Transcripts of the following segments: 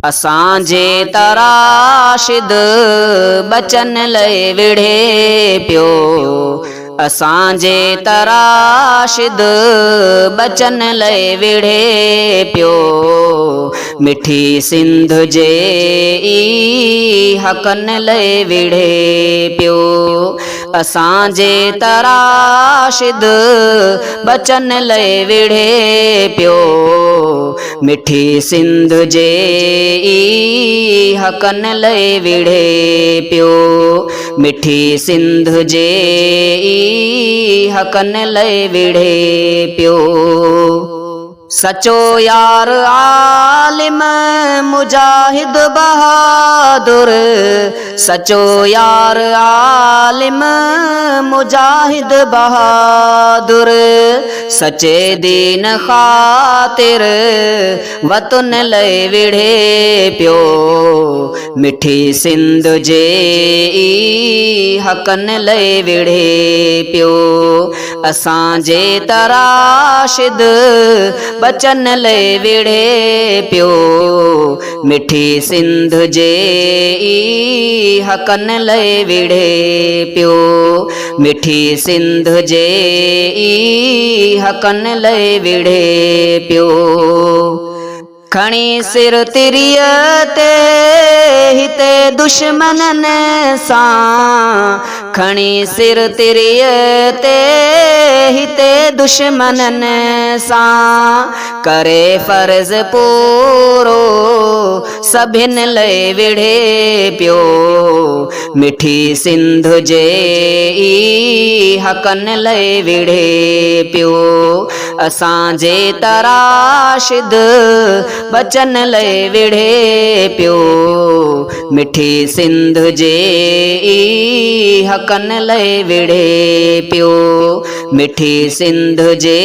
असांजे तराशिद बचन लय विढ़े पियो। असांजे तराशिद बचन लय विढ़े पियो। मिठी सिंध जे ई हकन लय विढ़े पियो। असांजे तराशिद बचन लय विढ़े पियो। मिठी सिंध जे ई हकन लय विढ़े पियो। मिठी सिंध जे ई हकन लय विढ़े पियो। सचो यार आलिम मुजाहिद बहादुर। सचो यार आलिम मुजाहिद बहादुर। सचे दीन खातिर वतन लय विढ़े पियो। मिठी सिंध जे ई हकन लय विढ़े पियो। असांजे तराशिद बचन लय विढ़े पियो। मिठी सिंध जे ई हकन लय विढ़े पियो। मिठी सिंध जे ई हकन लय विढ़े पियो। खणी सिर तिरिय ते हिते दुश्मनन सां। खणी सिर तिरिय ते हिते दुश्मनन सां। करे फर्ज पूरो सभिन लय विढ़े पियो। मिठी सिंध जे ई हकन लय विढ़े पियो। असांजे तराशिद बचन लय विढ़े पियो। मिठी सिंध जे ई हकन लय विढ़े पियो। मिठी सिंध जे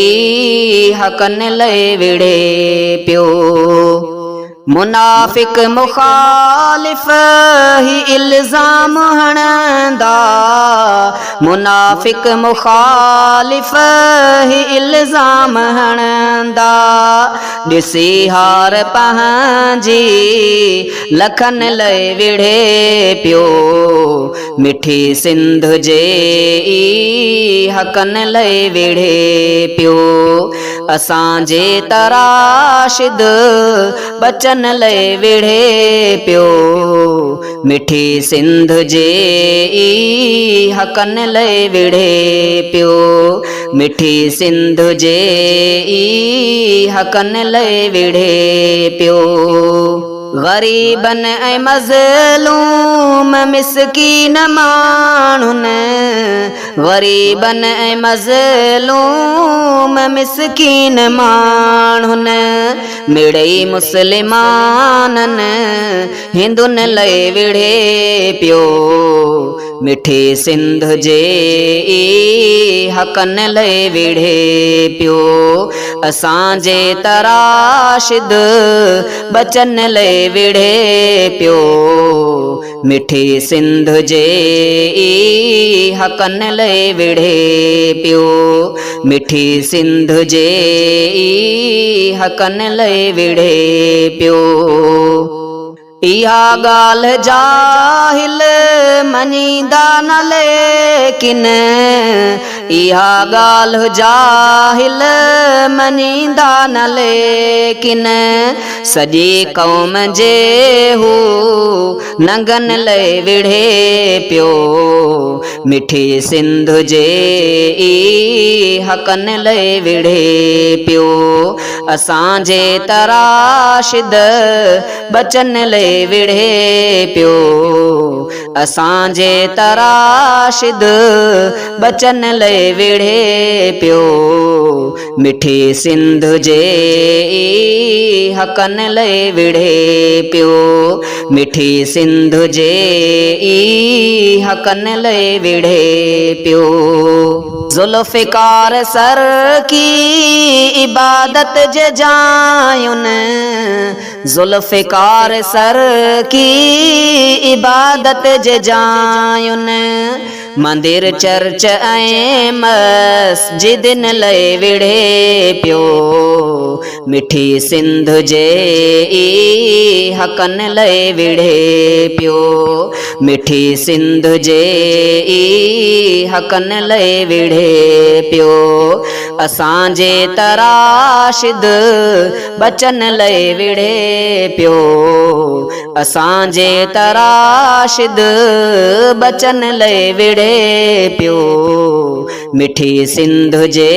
ई हकन लय विढ़े पियो। मुनाफिक मुखालिफ ही इल्ज़ाम हणंदा। मुनाफिक मुखालिफ ही इल्ज़ाम हणंदा। ॾिसी हार पंहिंजी लखन लय विढ़े पियो। मिठी सिंध जे ई हकन लय विढ़े पियो। असांजे तराशिद बचन लय विढ़े पियो। मिठी सिंध जे ई हकन लय विढ़े पियो। मिठी सिंध जे ई हकन लय विढ़े पियो। ग़रीबन ऐं मज़लूम मिस्कीन माण्हुनि। ग़रीबन ऐं मज़लूम मिस्कीन माण्हुनि। मिड़ई मुस्लिमाननि हिंदुनि लय विढ़े पियो। मिठी सिंध जे ई हकन लय विढ़े पियो। असांजे तराशिद बचन लय विढ़े पियो। मिठी सिंध जे ई हकन लय विढ़े पियो। मिठी सिंध जे ई हकन लय विढ़े पियो। इहा ॻाल्हि जाहिल मञींदा न लेकिन। इहा ॻाल्हि जाहिल मञींदा न लेकिन। सॼी क़ौम जे हू नंगन लय विढ़े पियो। मिठी सिंध जे ई हकन लय विढ़े पियो। असांजे तराशिद बचन लय विढ़े पियो। असांजे तराशिद बचन लय विढ़े पियो। मिठी सिंध जे ई हकन लय विढ़े पियो। मिठी सिंध जे ई हकन लय विढ़े पियो। ज़ुल्फ़िकार सर की इबादत जे जायुनि। ज़ुल्फ़िकार सर की इबादत जे जायुनि। मंदिर चर्च ऐं मस्जिदिन लय विढ़े पियो। मिठी सिंध जे ई हकन लए विढ़े पियो मिठी सिंध जे हकन लए विढ़े पियो असांजे तराशिद बचन लए विढ़े पियो असांजे तराशिद बचन लए विढ़े पियो मिठी सिंध जे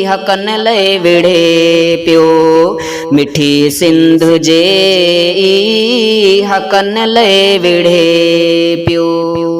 हकन लए विढ़े पियो मिठी सिंध जे हकन लए विढ़े पियो।